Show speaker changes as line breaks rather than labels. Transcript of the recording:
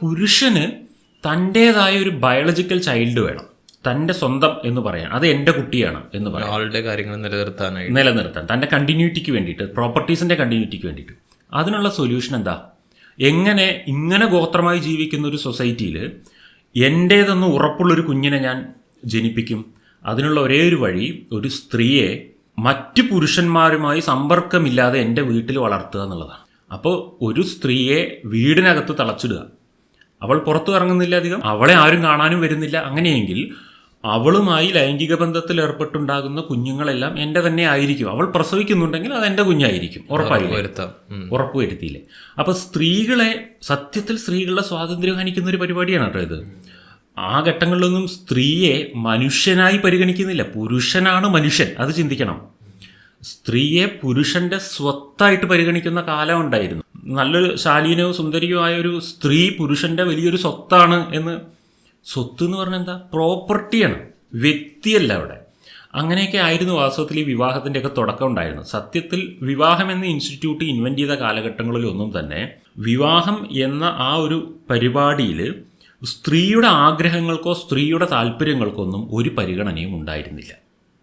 പുരുഷന് തൻ്റേതായ ഒരു ബയോളജിക്കൽ ചൈൽഡ് വേണം, തൻ്റെ സ്വന്തം എന്ന് പറയാൻ, അത് എൻ്റെ കുട്ടിയാണ് എന്ന് പറയാം,
ആളുടെ കാര്യങ്ങൾ
നിലനിർത്താൻ, തൻ്റെ കണ്ടിന്യൂറ്റിക്ക് വേണ്ടിയിട്ട്, പ്രോപ്പർട്ടീസിൻ്റെ കണ്ടിന്യൂറ്റിക്ക് വേണ്ടിയിട്ട്. അതിനുള്ള സൊല്യൂഷൻ എന്താ? ഇങ്ങനെ ഗോത്രമായി ജീവിക്കുന്ന ഒരു സൊസൈറ്റിയിൽ എൻ്റേതെന്ന് ഉറപ്പുള്ളൊരു കുഞ്ഞിനെ ഞാൻ ജനിപ്പിക്കും. അതിനുള്ള ഒരേ ഒരു വഴി, ഒരു സ്ത്രീയെ മറ്റ് പുരുഷന്മാരുമായി സമ്പർക്കമില്ലാതെ എൻ്റെ വീട്ടിൽ വളർത്തുക എന്നുള്ളതാണ്. അപ്പോൾ ഒരു സ്ത്രീയെ വീടിനകത്ത് തളച്ചിടുക, അവൾ പുറത്തു ഇറങ്ങുന്നില്ല അധികം, അവളെ ആരും കാണാനും വരുന്നില്ല. അങ്ങനെയെങ്കിൽ അവളുമായി ലൈംഗിക ബന്ധത്തിൽ ഏർപ്പെട്ടുണ്ടാകുന്ന കുഞ്ഞുങ്ങളെല്ലാം എൻ്റെ തന്നെ ആയിരിക്കും. അവൾ പ്രസവിക്കുന്നുണ്ടെങ്കിൽ അത് എൻ്റെ കുഞ്ഞായിരിക്കും, ഉറപ്പുവരുത്തിയില്ലേ. അപ്പോൾ സത്യത്തിൽ സ്ത്രീകളുടെ സ്വാതന്ത്ര്യം ഹനിക്കുന്ന ഒരു പരിപാടിയാണ് കേട്ടോ ഇത്. ആ ഘട്ടങ്ങളിലൊന്നും സ്ത്രീയെ മനുഷ്യനായി പരിഗണിക്കുന്നില്ല. പുരുഷനാണ് മനുഷ്യൻ, അത് ചിന്തിക്കണം. സ്ത്രീയെ പുരുഷന്റെ സ്വത്തായിട്ട് പരിഗണിക്കുന്ന കാലം ഉണ്ടായിരുന്നു. നല്ലൊരു ശാലീനവും സുന്ദരിയുമായ ഒരു സ്ത്രീ പുരുഷന്റെ വലിയൊരു സ്വത്താണ് എന്ന്. സ്വത്ത് എന്ന് പറഞ്ഞാൽ എന്താ? പ്രോപ്പർട്ടിയാണ്, വ്യക്തിയല്ല അവിടെ. അങ്ങനെയൊക്കെ ആയിരുന്നു വാസ്തവത്തിൽ ഈ വിവാഹത്തിൻ്റെയൊക്കെ തുടക്കം ഉണ്ടായിരുന്നു. സത്യത്തിൽ വിവാഹം എന്ന ഇൻസ്റ്റിറ്റ്യൂട്ട് ഇൻവെൻറ്റ് ചെയ്ത കാലഘട്ടങ്ങളിലൊന്നും തന്നെ വിവാഹം എന്ന ആ ഒരു പരിപാടിയിൽ സ്ത്രീയുടെ ആഗ്രഹങ്ങൾക്കോ സ്ത്രീയുടെ താല്പര്യങ്ങൾക്കോ ഒന്നും ഒരു പരിഗണനയും ഉണ്ടായിരുന്നില്ല.